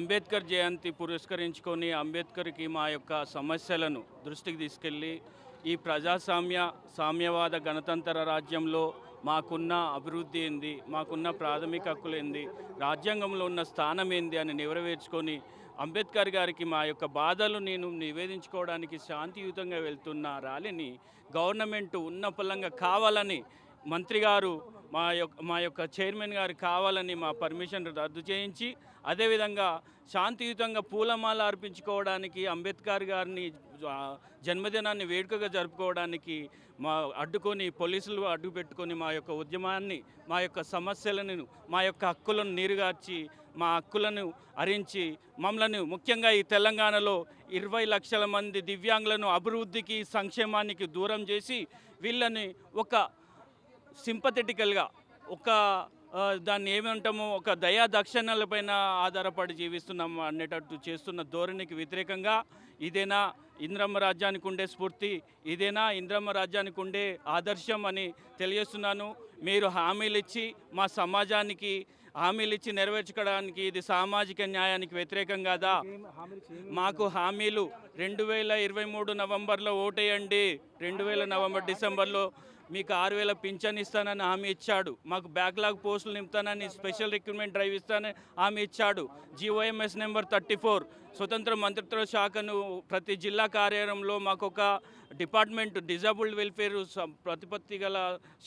అంబేద్కర్ జయంతి పురస్కరించుకొని అంబేద్కర్కి మా యొక్క సమస్యలను దృష్టికి తీసుకెళ్ళి ఈ సామ్యవాద గణతంత్ర రాజ్యంలో మాకున్న అభివృద్ధి ఏంది, మాకున్న ప్రాథమిక హక్కులు ఏంది, రాజ్యాంగంలో ఉన్న స్థానం ఏంది అని నెరవేర్చుకొని అంబేద్కర్ గారికి మా యొక్క బాధలు నేను నివేదించుకోవడానికి శాంతియుతంగా వెళ్తున్న ర్యాలీని గవర్నమెంట్ ఉన్నపలంగా కావాలని మంత్రి గారు మా యొక్క చైర్మన్ గారు కావాలని మా పర్మిషన్ రద్దు చేయించి, అదేవిధంగా శాంతియుతంగా పూలమాల అర్పించుకోవడానికి అంబేద్కర్ గారిని జన్మదినాన్ని వేడుకగా జరుపుకోవడానికి అడ్డుకొని పోలీసులు అడ్డు పెట్టుకొని మా యొక్క ఉద్యమాన్ని, మా యొక్క సమస్యలను, మా యొక్క హక్కులను నీరుగార్చి మా హక్కులను హరించి మమ్మల్ని ముఖ్యంగా ఈ తెలంగాణలో 20 లక్షల మంది దివ్యాంగులను అభివృద్ధికి సంక్షేమానికి దూరం చేసి వీళ్ళని ఒక సింపథెటికల్గా దాన్ని ఏమంటామో ఒక దయా దక్షిణలపైన ఆధారపడి జీవిస్తున్నాం అనేటట్టు చేస్తున్న ధోరణికి వ్యతిరేకంగా ఇదేనా ఇంద్రమ్మ రాజ్యానికి ఉండే స్ఫూర్తి, ఇదేనా ఇంద్రమ్మ రాజ్యానికి ఉండే ఆదర్శం అని తెలియజేస్తున్నాను. మీరు హామీలు ఇచ్చి మా సమాజానికి హామీలు ఇచ్చి నెరవేర్చుకోవడానికి ఇది సామాజిక న్యాయానికి వ్యతిరేకం కాదా? మాకు హామీలు 2023 నవంబర్లో ఓటేయండి, 2000 నవంబర్ డిసెంబర్లో మీకు 6000 పింఛన్ ఇస్తానని హామీ ఇచ్చాడు. మాకు బ్యాక్లాగ్ పోస్టులు నింపుతానని, స్పెషల్ రిక్రూట్మెంట్ డ్రైవ్ ఇస్తానని హామీ ఇచ్చాడు. GOMS నెంబర్ 34 స్వతంత్ర మంత్రిత్వ శాఖను ప్రతి జిల్లా కార్యాలయంలో మాకు ఒక డిపార్ట్మెంట్ డిజేబుల్డ్ వెల్ఫేర్ ప్రతిపత్తి గల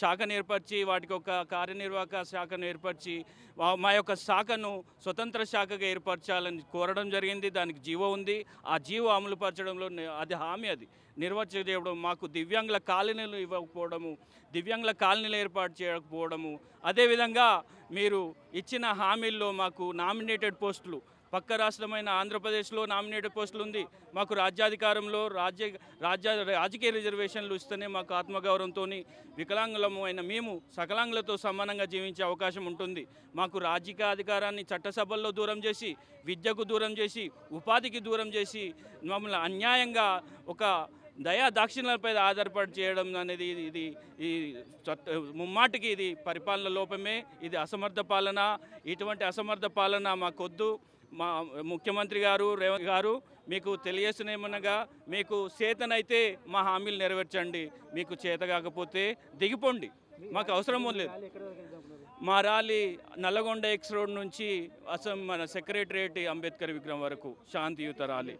శాఖను ఏర్పరిచి, వాటికి ఒక కార్యనిర్వాహక శాఖను ఏర్పరిచి మా యొక్క శాఖను స్వతంత్ర శాఖగా ఏర్పరచాలని కోరడం జరిగింది. దానికి జీవో ఉంది. ఆ జీవో అమలు పరచడంలో అది హామీ, అది నిర్వర్తించడం, మాకు దివ్యాంగుల కాలనీలు ఇవ్వకపోవడము, దివ్యాంగుల కాలనీలు ఏర్పాటు చేయకపోవడము, అదేవిధంగా మీరు ఇచ్చిన హామీల్లో మాకు నామినేటెడ్ పోస్టులు, పక్క రాష్ట్రమైన ఆంధ్రప్రదేశ్లో నామినేటెడ్ పోస్టులు ఉంది, మాకు రాజ్యాధికారంలో రాజకీయ రిజర్వేషన్లు ఇస్తేనే మాకు ఆత్మగౌరవంతో వికలాంగులము అయిన మేము సకలాంగులతో సమానంగా జీవించే అవకాశం ఉంటుంది. మాకు రాజకీయ అధికారాన్ని చట్టసభల్లో దూరం చేసి, విద్యకు దూరం చేసి, ఉపాధికి దూరం చేసి మమ్మల్ని అన్యాయంగా ఒక దయా దాక్షిణ్యాలపై ఆధారపడి చేయడం అనేది ఇది ముమ్మాటికి ఇది పరిపాలన లోపమే, ఇది అసమర్థ పాలన. ఇటువంటి అసమర్థ పాలన మాకొద్దు. మా ముఖ్యమంత్రి గారు, రేవంత్ గారు, మీకు తెలియజేస్తున్నామనగా మీకు చేతనైతే మా హామీలు నెరవేర్చండి, మీకు చేత కాకపోతే దిగిపోండి, మాకు అవసరం లేదు. మా ర్యాలీ నల్లగొండ ఎక్స్ రోడ్ నుంచి మన సెక్రటరియట్ అంబేద్కర్ విగ్రహం వరకు శాంతియుత ర్యాలీ.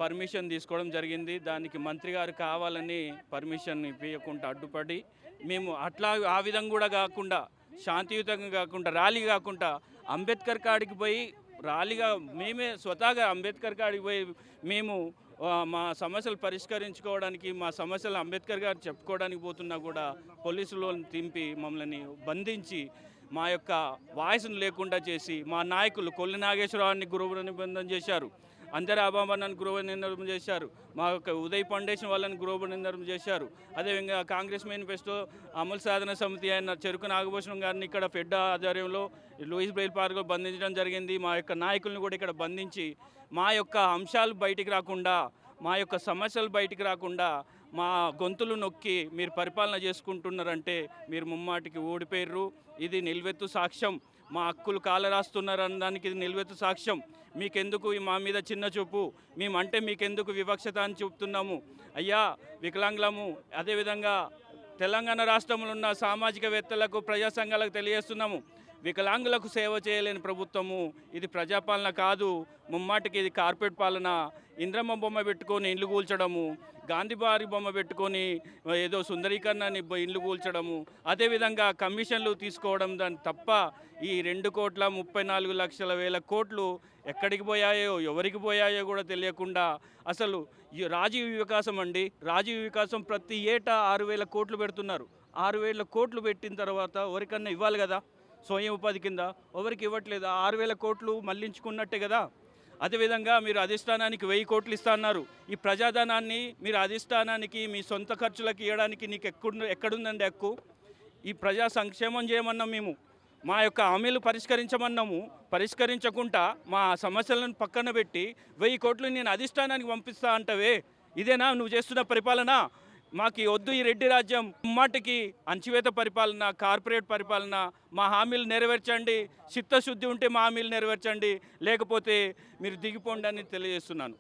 పర్మిషన్ తీసుకోవడం జరిగింది. దానికి మంత్రి గారు కావాలని పర్మిషన్ ఇవ్వకుండా అడ్డుపడి మేము ఆ విధంగా కూడా కాకుండా, శాంతియుతంగా కాకుండా, ర్యాలీ కాకుండా అంబేద్కర్ కాడికి పోయి ర్యాలీగా మేమే స్వతహాగా అంబేద్కర్ కాడికి పోయి మేము మా సమస్యలు పరిష్కరించుకోవడానికి, మా సమస్యలు అంబేద్కర్ గారు చెప్పుకోవడానికి పోతున్నా కూడా పోలీసులు తింపి మమ్మల్ని బంధించి మా యొక్క వాయిస్ను లేకుండా చేసి, మా నాయకులు కొల్లి నాగేశ్వరరావుని గృహ నిబంధన చేశారు, అందరి అబాబాన్ని గృహ నిర్ణయం చేశారు, మా యొక్క ఉదయ్ ఫౌండేషన్ వాళ్ళని గృహ నిర్ణయం చేశారు. అదేవిధంగా కాంగ్రెస్ మేనిఫెస్టో అమలు సాధన సమితి అయిన చెరుకు నాగభూషణం గారిని ఇక్కడ ఫెడ్ ఆధ్వర్యంలో లూయిస్ బ్రెయిల్ పార్క్లో బంధించడం జరిగింది. మా యొక్క నాయకులను కూడా ఇక్కడ బంధించి మా యొక్క అంశాలు బయటికి రాకుండా, మా యొక్క సమస్యలు బయటికి రాకుండా మా గొంతులు నొక్కి మీరు పరిపాలన చేసుకుంటున్నారంటే మీరు ముమ్మాటికి ఓడిపోయారు. ఇది నిల్వెత్తు సాక్ష్యం. మా హక్కులు కాలరాస్తున్నారనడానికి ఇది నిల్వెత్తు సాక్ష్యం. మీకెందుకు మా మీద చిన్న చూపు, మేమంటే మీకెందుకు వివక్షత అని చెప్తున్నాము. అయ్యా వికలాంగులము, అదేవిధంగా తెలంగాణ రాష్ట్రంలో ఉన్న సామాజికవేత్తలకు, ప్రజా సంఘాలకు తెలియజేస్తున్నాము, వికలాంగులకు సేవ చేయలేని ప్రభుత్వము ఇది ప్రజాపాలన కాదు, ముమ్మాటికి ఇది కార్పొరేట్ పాలన. ఇంద్రమ్మ బొమ్మ పెట్టుకొని ఇండ్లు కూల్చడము, గాంధీబారి బొమ్మ పెట్టుకొని ఏదో సుందరీకరణని ఇండ్లు కూల్చడము, అదేవిధంగా కమిషన్లు తీసుకోవడం, దాని తప్ప ఈ 2,34,00,000 కోట్లు ఎక్కడికి పోయాయో, ఎవరికి పోయాయో కూడా తెలియకుండా అసలు రాజీవ్ వికాసం అండి, రాజీవ్ వికాసం ప్రతి ఏటా 6,000 కోట్లు పెడుతున్నారు. 6,000 కోట్లు పెట్టిన తర్వాత ఎవరికన్నా ఇవ్వాలి కదా, స్వయం ఉపాధి కింద ఎవరికి ఇవ్వట్లేదు. 6,000 కోట్లు మళ్లించుకున్నట్టే కదా. అదేవిధంగా మీరు అధిష్టానానికి 1000 కోట్లు ఇస్తా అన్నారు. ఈ ప్రజాధనాన్ని మీరు అధిష్టానానికి మీ సొంత ఖర్చులకు ఇవ్వడానికి నీకు ఎక్కడుందండి హక్కు? ఈ ప్రజా సంక్షేమం చేయమన్నాం మేము, మా యొక్క హామీలు పరిష్కరించమన్నాము. పరిష్కరించకుండా మా సమస్యలను పక్కన పెట్టి 1000 కోట్లు నేను అధిష్టానానికి పంపిస్తా అంటవే, ఇదేనా నువ్వు చేస్తున్న పరిపాలన? మాకు ఈ వద్దు ఈ రెడ్డి రాజ్యం, ముమ్మాటికి అంచివేత పరిపాలన, కార్పొరేట్ పరిపాలన. మా హామీలు నెరవేర్చండి, చిత్తశుద్ధి ఉంటే మా హామీలు నెరవేర్చండి, లేకపోతే మీరు దిగిపోండి అని తెలియజేస్తున్నాను.